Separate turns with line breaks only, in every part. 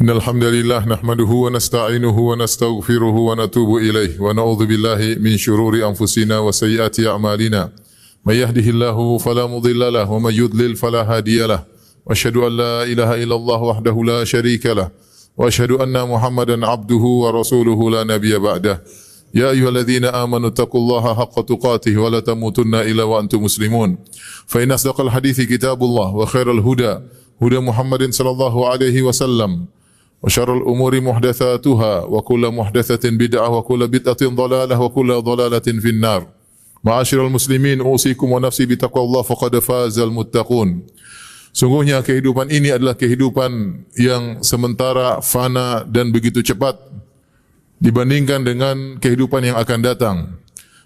Innal hamdalillah nahmaduhu wa nasta'inuhu wa nastaghfiruhu wa natubu ilayh wa na'udzu billahi min shururi anfusina wa sayyiati a'malina. May yahdihillahu fala mudilla lahu wa may yudlil fala hadiya lahu. Wa asyhadu an la ilaha illallah wahdahu la syarika lahu wa asyhadu anna Muhammadan abduhu wa rasuluhu la nabiyya ba'dah. Ya ayyuhalladzina amanu taqullaha haqqa tuqatih wa la tamutunna illa wa antum muslimun. Fa inna asdaqal hadithi kitabullah wa khairal huda huda Muhammadin sallallahu alaihi wasallam. Wa syarrul umuri muhdatsatuha wa kullu muhdatsatin bid'ah wa kullu bid'atin dhalalah wa kullu dhalalatin finnar. Ma'asyiral muslimin, usikum wa nafsi bitaqwallah faqad fazal muttaqun. Sungguhnya kehidupan ini adalah kehidupan yang sementara, fana dan begitu cepat dibandingkan dengan kehidupan yang akan datang.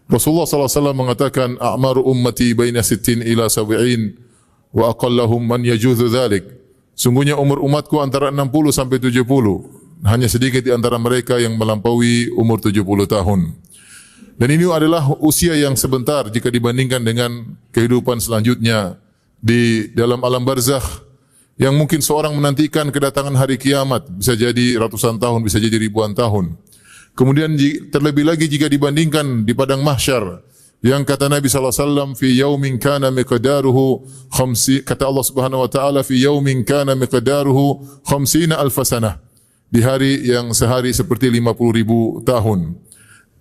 Rasulullah sallallahu alaihi wasallam mengatakan, "A'maru ummati baina 60 ila 70 wa aqallahum man yajuzu dzalik." Sungguhnya umur umatku antara 60 sampai 70. Hanya sedikit di antara mereka yang melampaui umur 70 tahun. Dan ini adalah usia yang sebentar jika dibandingkan dengan kehidupan selanjutnya di dalam alam barzakh yang mungkin seorang menantikan kedatangan hari kiamat. Bisa jadi ratusan tahun, bisa jadi ribuan tahun. Kemudian terlebih lagi jika dibandingkan di padang mahsyar, yang kata Nabi SAW, fi yaumin kana miqdaruhu kata Allah Subhanahu wa taala, fi yaumin kana miqdaruhu 50 alf sanah, di hari yang sehari seperti 50.000 tahun.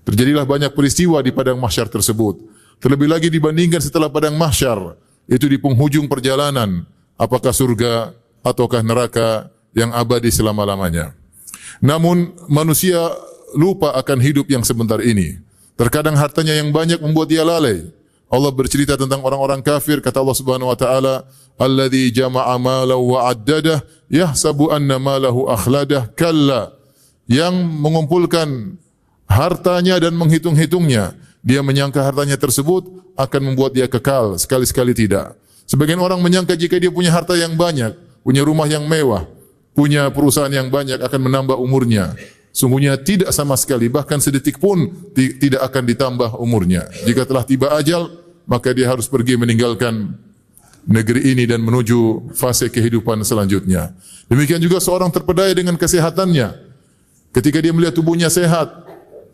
Terjadilah banyak peristiwa di padang mahsyar tersebut. Terlebih lagi dibandingkan setelah padang mahsyar, itu di penghujung perjalanan, apakah surga ataukah neraka yang abadi selama-lamanya. Namun manusia lupa akan hidup yang sebentar ini. Terkadang hartanya yang banyak membuat dia lalai. Allah bercerita tentang orang-orang kafir, kata Allah Subhanahu wa taala, "Alladzi jama'a malahu wa 'addadah yahsabu anna malahu akhladah." Kalla, yang mengumpulkan hartanya dan menghitung-hitungnya, dia menyangka hartanya tersebut akan membuat dia kekal, sekali-sekali tidak. Sebagian orang menyangka jika dia punya harta yang banyak, punya rumah yang mewah, punya perusahaan yang banyak akan menambah umurnya. Sungguhnya tidak sama sekali, bahkan sedetik pun tidak akan ditambah umurnya. Jika telah tiba ajal, maka dia harus pergi meninggalkan negeri ini dan menuju fase kehidupan selanjutnya. Demikian juga seorang terpedaya dengan kesehatannya. Ketika dia melihat tubuhnya sehat,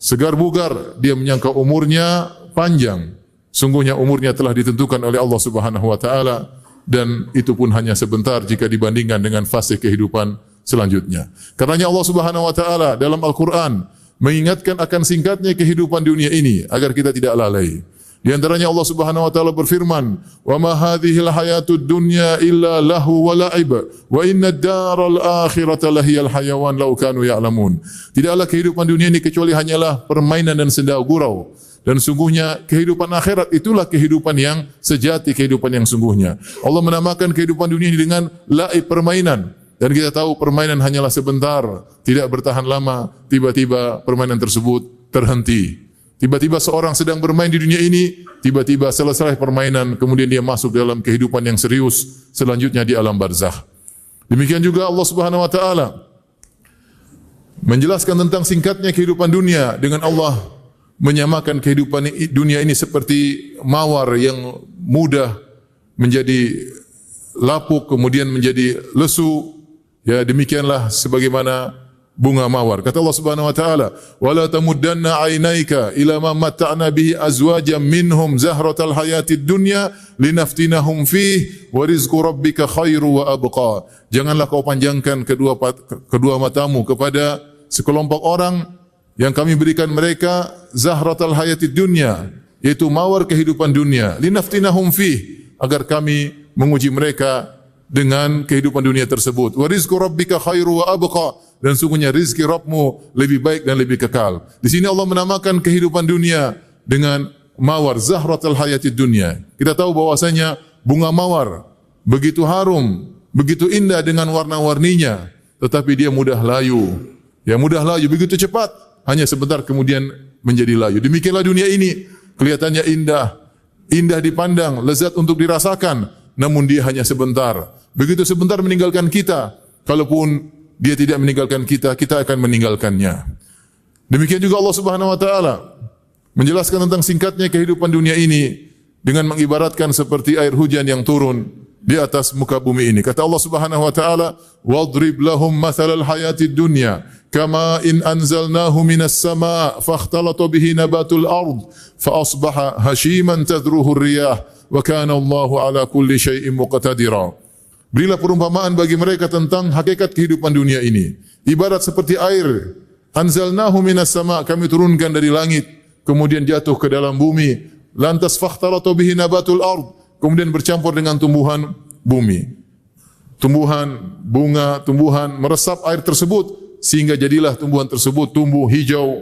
segar bugar, dia menyangka umurnya panjang. Sungguhnya umurnya telah ditentukan oleh Allah Subhanahu wa taala, dan itu pun hanya sebentar jika dibandingkan dengan fase kehidupan selanjutnya. Karenanya Allah Subhanahu wa taala dalam Al-Qur'an mengingatkan akan singkatnya kehidupan dunia ini agar kita tidak lalai. Di antaranya Allah Subhanahu wa taala berfirman, "Wa ma hadhil hayatud dunya illa lahu wa la'ib, wa inna ad-daral akhirata lahiyal hayawan law kanu ya'lamun." Tidaklah kehidupan dunia ini kecuali hanyalah permainan dan senda gurau. Dan sungguhnya kehidupan akhirat itulah kehidupan yang sejati, kehidupan yang sungguhnya. Allah menamakan kehidupan dunia ini dengan la'ib, permainan. Dan kita tahu permainan hanyalah sebentar, tidak bertahan lama, tiba-tiba permainan tersebut terhenti. Tiba-tiba seorang sedang bermain di dunia ini, tiba-tiba selesai permainan, kemudian dia masuk dalam kehidupan yang serius, selanjutnya di alam barzakh. Demikian juga Allah Subhanahu wa taala menjelaskan tentang singkatnya kehidupan dunia dengan Allah menyamakan kehidupan dunia ini seperti mawar yang mudah menjadi lapuk, kemudian menjadi lesu. Ya, demikianlah sebagaimana bunga mawar. Kata Allah Subhanahu wa taala, "Wala tamuddanna 'ainaika ila ma matta'na bihi azwajan minhum zahratal hayatid dunya linaftinahum fihi wa rizqu rabbika khairu wa abqa." Janganlah kau panjangkan kedua matamu kepada sekelompok orang yang kami berikan mereka zahratal hayatid dunya, yaitu mawar kehidupan dunia, linaftinahum fihi, agar kami menguji mereka dengan kehidupan dunia tersebut. Wa rizqu rabbika khairu wa abqa, dan sungguhnya rizki Rabbmu lebih baik dan lebih kekal. Di sini Allah menamakan kehidupan dunia dengan mawar, zahratul hayatid dunya. Kita tahu bahwasanya bunga mawar begitu harum, begitu indah dengan warna-warninya, tetapi dia mudah layu. Ya, mudah layu, begitu cepat, hanya sebentar kemudian menjadi layu. Demikianlah dunia ini, kelihatannya indah, indah dipandang, lezat untuk dirasakan, namun dia hanya sebentar. Begitu sebentar meninggalkan kita. Kalaupun dia tidak meninggalkan kita, kita akan meninggalkannya. Demikian juga Allah Subhanahu wa taala menjelaskan tentang singkatnya kehidupan dunia ini dengan mengibaratkan seperti air hujan yang turun di atas muka bumi ini. Kata Allah Subhanahu wa taala, "Wadrib lahum mathalal hayatid dunya kama in anzalnahu minas sama' fakhtalata bihi nabatul ard fa asbaha hashiman tadruhu ar-riyah wa kana Allahu ala kulli syai'in muqtadira." Berilah perumpamaan bagi mereka tentang hakikat kehidupan dunia ini. Ibarat seperti air, anzalnahu minas sama', kami turunkan dari langit, kemudian jatuh ke dalam bumi. Lantas fakhtalata bihi nabatul ard, kemudian bercampur dengan tumbuhan bumi. Tumbuhan, bunga, tumbuhan meresap air tersebut sehingga jadilah tumbuhan tersebut tumbuh hijau.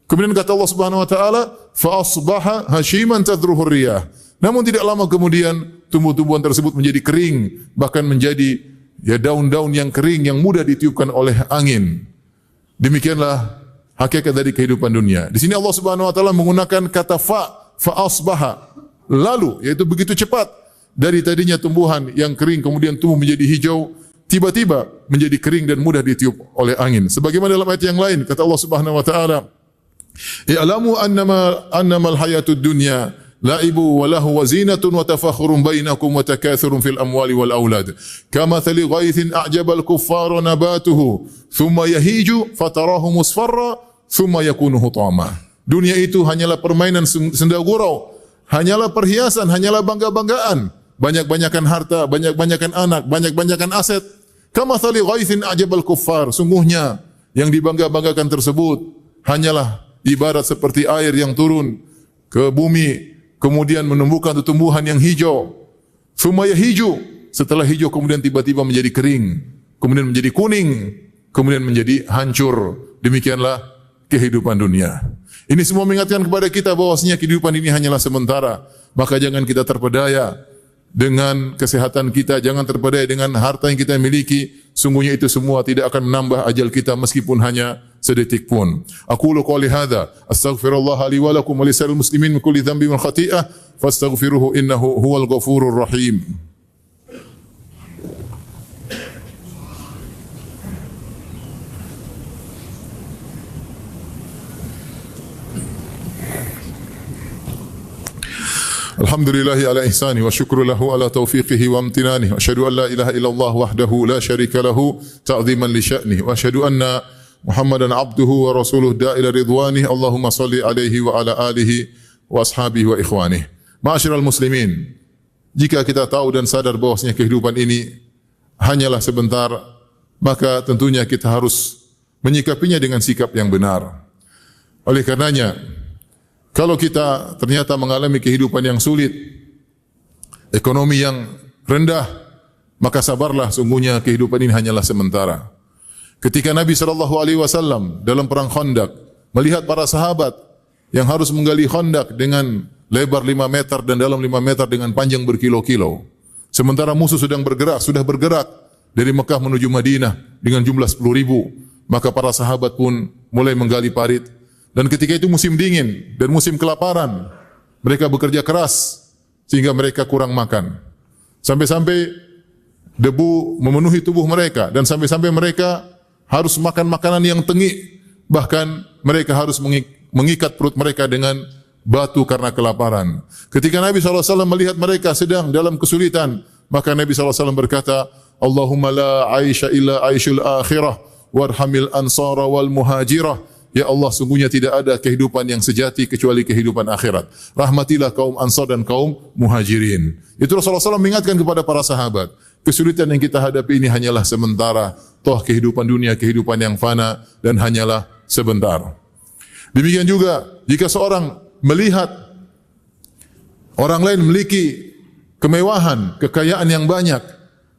Kemudian kata Allah Subhanahu wa taala, fa asbaha hashiman tadruhu riyah. Namun tidak lama kemudian tumbuh-tumbuhan tersebut menjadi kering, bahkan menjadi daun-daun yang kering yang mudah ditiupkan oleh angin. Demikianlah hakikat dari kehidupan dunia. Di sini Allah Subhanahu wa taala menggunakan kata fa asbaha, lalu, yaitu begitu cepat dari tadinya tumbuhan yang kering kemudian tumbuh menjadi hijau, tiba-tiba menjadi kering dan mudah ditiup oleh angin. Sebagaimana dalam ayat yang lain kata Allah Subhanahu wa taala, "I'lamu annamal hayatud dunya la'ibu wa lahu wa zinatun wa tafakhurun bainakum wa takathurun fil amwali wal aulad kamathali ghaithin a'jabal kuffara nabatuhu thumma yahiju fatarahu musfarra thumma yakunu hutama." Dunia itu hanyalah permainan senda gurau, hanyalah perhiasan, hanyalah bangga-banggaan, banyak-banyakan harta, banyak-banyakan anak, banyak-banyakan aset. Kamathali ghaithin a'jabal kuffar, sungguhnya yang dibangga-banggakan tersebut hanyalah ibarat seperti air yang turun ke bumi, kemudian menumbuhkan tumbuhan yang hijau. Thumma yahiju, setelah hijau kemudian tiba-tiba menjadi kering, kemudian menjadi kuning, kemudian menjadi hancur. Demikianlah kehidupan dunia. Ini semua mengingatkan kepada kita bahwasanya kehidupan ini hanyalah sementara. Maka jangan kita terpedaya dengan kesehatan kita, jangan terpedaya dengan harta yang kita miliki. Sungguhnya itu semua tidak akan menambah ajal kita meskipun hanya sedetik pun. Aqulu qouli hadza, astaghfirullah li wa lakum wa lisa'il muslimin min kulli dhanbin wa khati'ah, fastaghfiruhu innahu huwal ghafurur rahim. Alhamdulillahi ala ihsani wa syukru lahu ala taufiqihi wa amtinani wa asyhadu an la ilaha illallah wahdahu la syarika lahu ta'ziman li sya'nih wa asyhadu anna Muhammadan abduhu wa rasuluh da'ila ridwanih. Allahumma salli alaihi wa ala alihi wa ashabihi wa ikhwanih. Ma'asyiral muslimin, jika kita tahu dan sadar bahwasanya kehidupan ini hanyalah sebentar, maka tentunya kita harus menyikapinya dengan sikap yang benar. Oleh karenanya, kalau kita ternyata mengalami kehidupan yang sulit, ekonomi yang rendah, maka sabarlah, sungguhnya kehidupan ini hanyalah sementara. Ketika Nabi SAW dalam perang Khandaq melihat para sahabat yang harus menggali Khandaq dengan lebar 5 meter dan dalam 5 meter dengan panjang berkilo-kilo, sementara musuh sudah bergerak dari Mekah menuju Madinah dengan jumlah 10.000, maka para sahabat pun mulai menggali parit. Dan ketika itu musim dingin dan musim kelaparan, mereka bekerja keras sehingga mereka kurang makan. Sampai-sampai debu memenuhi tubuh mereka dan sampai-sampai mereka harus makan makanan yang tengik. Bahkan mereka harus mengikat perut mereka dengan batu karena kelaparan. Ketika Nabi SAW melihat mereka sedang dalam kesulitan, maka Nabi SAW berkata, "Allahumma la aisha illa aishul akhirah warhamil ansara wal muhajirah." Ya Allah, sungguhnya tidak ada kehidupan yang sejati kecuali kehidupan akhirat. Rahmatilah kaum Ansar dan kaum Muhajirin. Itu Rasulullah SAW mengingatkan kepada para sahabat, kesulitan yang kita hadapi ini hanyalah sementara. Toh kehidupan dunia, kehidupan yang fana dan hanyalah sebentar. Demikian juga jika seorang melihat orang lain memiliki kemewahan, kekayaan yang banyak,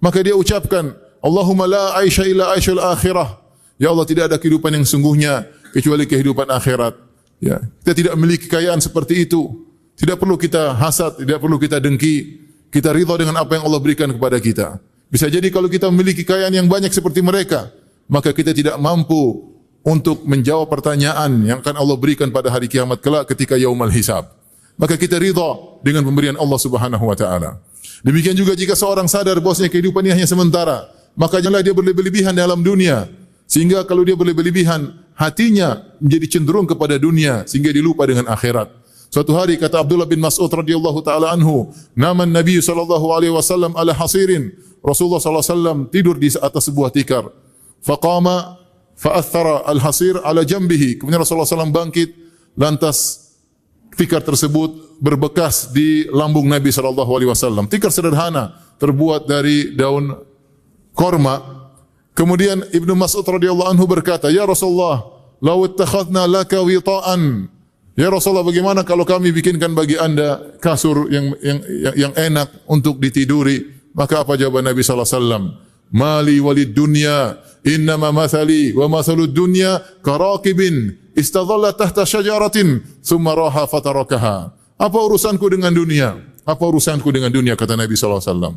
maka dia ucapkan, Allahumma la aisha illa aishul akhirah. Ya Allah, tidak ada kehidupan yang sungguhnya kecuali kehidupan akhirat. Ya, kita tidak memiliki kekayaan seperti itu. Tidak perlu kita hasad, tidak perlu kita dengki. Kita ridha dengan apa yang Allah berikan kepada kita. Bisa jadi kalau kita memiliki kekayaan yang banyak seperti mereka, maka kita tidak mampu untuk menjawab pertanyaan yang akan Allah berikan pada hari kiamat kelak ketika yaumul hisab. Maka kita ridha dengan pemberian Allah Subhanahu wa taala. Demikian juga jika seorang sadar bahwasanya kehidupan ini hanya sementara, maka janganlah dia berlebihan dalam dunia. Sehingga kalau dia berlebihan, hatinya menjadi cenderung kepada dunia sehingga dia lupa dengan akhirat. Suatu hari kata Abdullah bin Mas'ud radhiyallahu taala anhu, "Nama Nabi sallallahu alaihi wasallam ala hasirin." Rasulullah sallallahu alaihi wasallam tidur di atas sebuah tikar. Faqama fa'athara al-hasir ala jambihi. Kemudian Rasulullah SAW bangkit, lantas tikar tersebut berbekas di lambung Nabi sallallahu alaihi wasallam. Tikar sederhana terbuat dari daun korma. Kemudian Ibnu Mas'ud radhiyallahu anhu berkata, "Ya Rasulullah, law ittakhadna laka wita'an." Ya Rasulullah, bagaimana kalau kami bikinkan bagi Anda kasur yang enak untuk ditiduri? Maka apa jawaban Nabi sallallahu alaihi wasallam? "Mali walid dunya, innama mathali wa mathalud dunya karaqibin istadhalla tahta syajaratin thumma raha fatarakaha." Apa urusanku dengan dunia? Apa urusanku dengan dunia, kata Nabi sallallahu alaihi wasallam.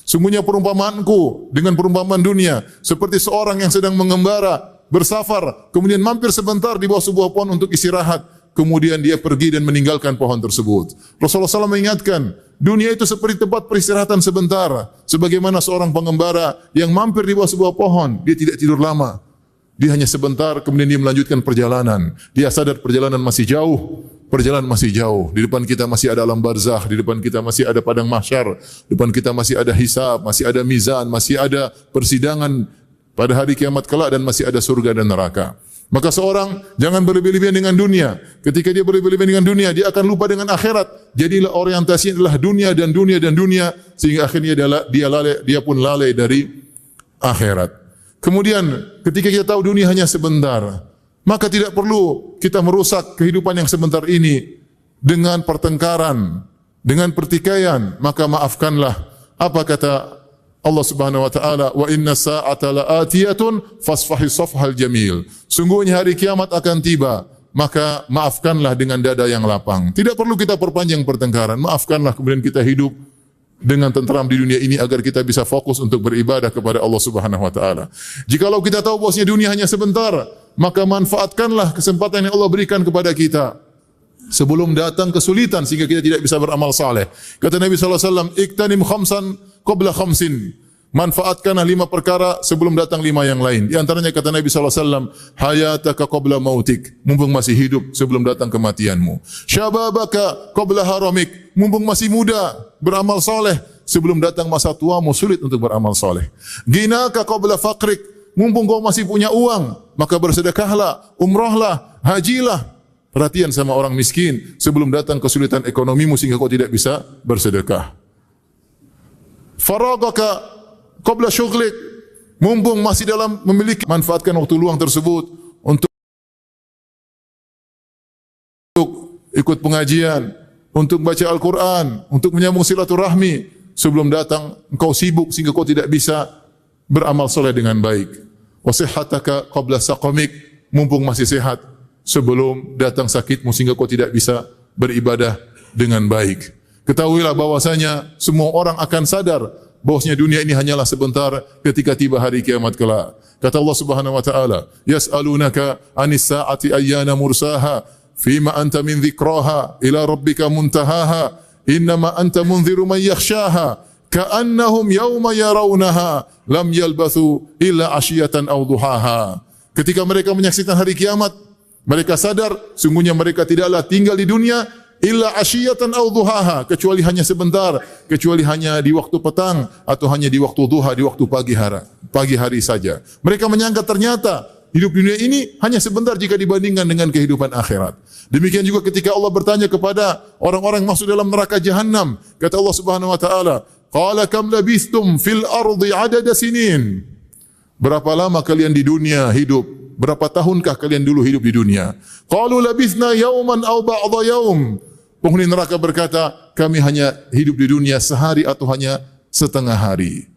Sungguhnya perumpamaanku dengan perumpamaan dunia seperti seorang yang sedang mengembara, bersafar, kemudian mampir sebentar di bawah sebuah pohon untuk istirahat, kemudian dia pergi dan meninggalkan pohon tersebut. Rasulullah SAW mengingatkan, dunia itu seperti tempat peristirahatan sebentar, sebagaimana seorang pengembara yang mampir di bawah sebuah pohon, dia tidak tidur lama. Dia hanya sebentar, kemudian dia melanjutkan perjalanan. Dia sadar perjalanan masih jauh. Perjalanan masih jauh. Di depan kita masih ada alam barzakh, di depan kita masih ada padang mahsyar, di depan kita masih ada hisab, masih ada mizan, masih ada persidangan pada hari kiamat kelak, dan masih ada surga dan neraka. Maka seorang jangan berlebih-lebihan dengan dunia. Ketika dia berlebih-lebihan dengan dunia, dia akan lupa dengan akhirat. Jadilah orientasinya adalah dunia dan dunia dan dunia, sehingga akhirnya dia pun lalai dari akhirat. Kemudian ketika kita tahu dunia hanya sebentar, maka tidak perlu kita merusak kehidupan yang sebentar ini dengan pertengkaran, dengan pertikaian. Maka maafkanlah. Apa kata Allah Subhanahu wa taala, "Wa inna sa'ata la'atiyatun fasfahi safhal jamil." Sungguhnya hari kiamat akan tiba, maka maafkanlah dengan dada yang lapang. Tidak perlu kita perpanjang pertengkaran. Maafkanlah, kemudian kita hidup dengan tenteram di dunia ini agar kita bisa fokus untuk beribadah kepada Allah Subhanahu wa taala. Jikalau kita tahu bahwasanya dunia hanya sebentar, maka manfaatkanlah kesempatan yang Allah berikan kepada kita sebelum datang kesulitan sehingga kita tidak bisa beramal saleh. Kata Nabi sallallahu alaihi wasallam, "Iktanim khamsan qabla khamsin." Manfaatkanlah 5 perkara sebelum datang 5 yang lain. Di antaranya kata Nabi sallallahu alaihi wasallam, "Hayataka qabla mautik." Mumpung masih hidup sebelum datang kematianmu. "Syababaka qabla haramik." Mumpung masih muda, beramal saleh sebelum datang masa tuamu sulit untuk beramal saleh. "Ginaka qabla faqrik." Mumpung kau masih punya uang, maka bersedekahlah, umrahlah, hajilah. Perhatian sama orang miskin sebelum datang kesulitan ekonomimu sehingga kau tidak bisa bersedekah. "Faragaka qabla syughlik." Mumpung masih dalam memiliki, manfaatkan waktu luang tersebut untuk ikut pengajian, untuk baca Al-Quran, untuk menyambung silaturahmi sebelum datang engkau sibuk sehingga kau tidak bisa beramal soleh dengan baik. "Wa sihhataka qabla saqamik." Mumpung masih sehat sebelum datang sakitmu sehingga kau tidak bisa beribadah dengan baik. Ketahuilah bahwasanya semua orang akan sadar bahwasanya dunia ini hanyalah sebentar ketika tiba hari kiamat kelak. Kata Allah Subhanahu wa taala, "Yas'alunaka 'anis sa'ati ayyana mursaha, fima anta min dzikraha, ila rabbika muntahaha, innama anta munziru man yakhshaha, ka'annahum yawma yarawnaha lam yalbathu illa 'ashiyatan aw duhaha." Ketika mereka menyaksikan hari kiamat, mereka sadar sungguhnya mereka tidaklah tinggal di dunia illa asyiyatan aw duhaha, kecuali hanya sebentar, kecuali hanya di waktu petang atau hanya di waktu duha, di waktu pagi hari saja. Mereka menyangka ternyata hidup dunia ini hanya sebentar jika dibandingkan dengan kehidupan akhirat. Demikian juga ketika Allah bertanya kepada orang-orang yang masuk dalam neraka jahanam, kata Allah Subhanahu wa taala, "Qala kam labithtum fil ardi 'adada sinin." Berapa lama kalian di dunia hidup? Berapa tahunkah kalian dulu hidup di dunia? Qalu labithna yawman aw ba'dha yawm. Penghuni neraka berkata, kami hanya hidup di dunia sehari atau hanya setengah hari.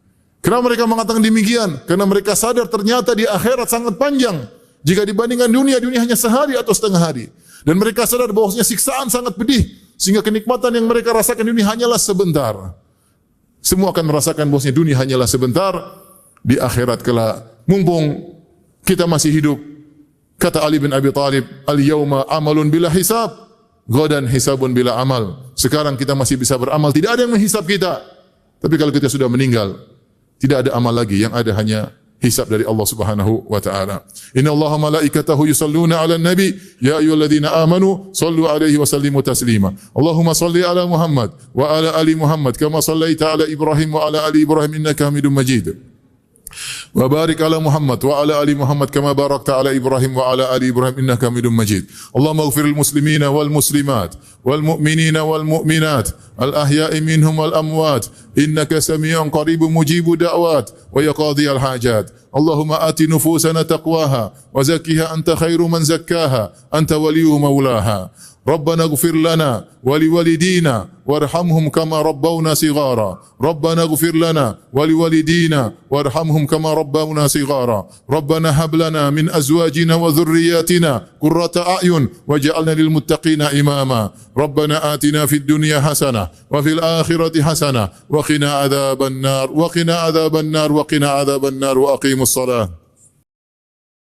Kenapa mereka mengatakan demikian? Karena mereka sadar ternyata di akhirat sangat panjang. Jika dibandingkan dunia, dunia hanya sehari atau setengah hari. Dan mereka sadar bahwasanya siksaan sangat pedih, sehingga kenikmatan yang mereka rasakan di dunia hanyalah sebentar. Semua akan merasakan bahwasanya dunia hanyalah sebentar. Di akhirat kelak, mumpung kita masih hidup, kata Ali bin Abi Thalib, "Al-yawma amalun bila hisab, ghadan hisabun bila amal." Sekarang kita masih bisa beramal, tidak ada yang menghisab kita. Tapi kalau kita sudah meninggal, tidak ada amal lagi, yang ada hanya hisab dari Allah Subhanahu wa taala. Inna Allaha malaikatahu yusalluna 'alan nabi ya ayyuhalladzina amanu sallu 'alaihi wa sallimu taslima. Allahumma salli 'ala Muhammad wa 'ala ali Muhammad kama sallaita 'ala Ibrahim wa 'ala ali Ibrahim innaka Hamidum Majid. وبارك على محمد وعلى آل محمد كما باركت على إبراهيم وعلى آل إبراهيم إنك حميد مجيد. اللهم اغفر للمسلمين والمسلمات والمؤمنين والمؤمنات الأحياء منهم والأموات إنك سميع قريب مجيب دعوات ويقاضي الحاجات. اللهم آت نفوسنا تقواها وزكها أنت خير من زكاها أنت ولي مولاها. ربنا اغفر لنا ولوالدينا وارحمهم كما ربونا صغارا. ربنا اغفر لنا ولوالدينا وارحمهم كما ربونا صغارا. ربنا هب لنا من أزواجنا وذرياتنا قرة أعين واجعلنا للمتقين إماما. ربنا آتنا في الدنيا حسنة وفي الآخرة حسنة وقنا عذاب النار وقنا عذاب النار وقنا عذاب النار وأقيموا الصلاة.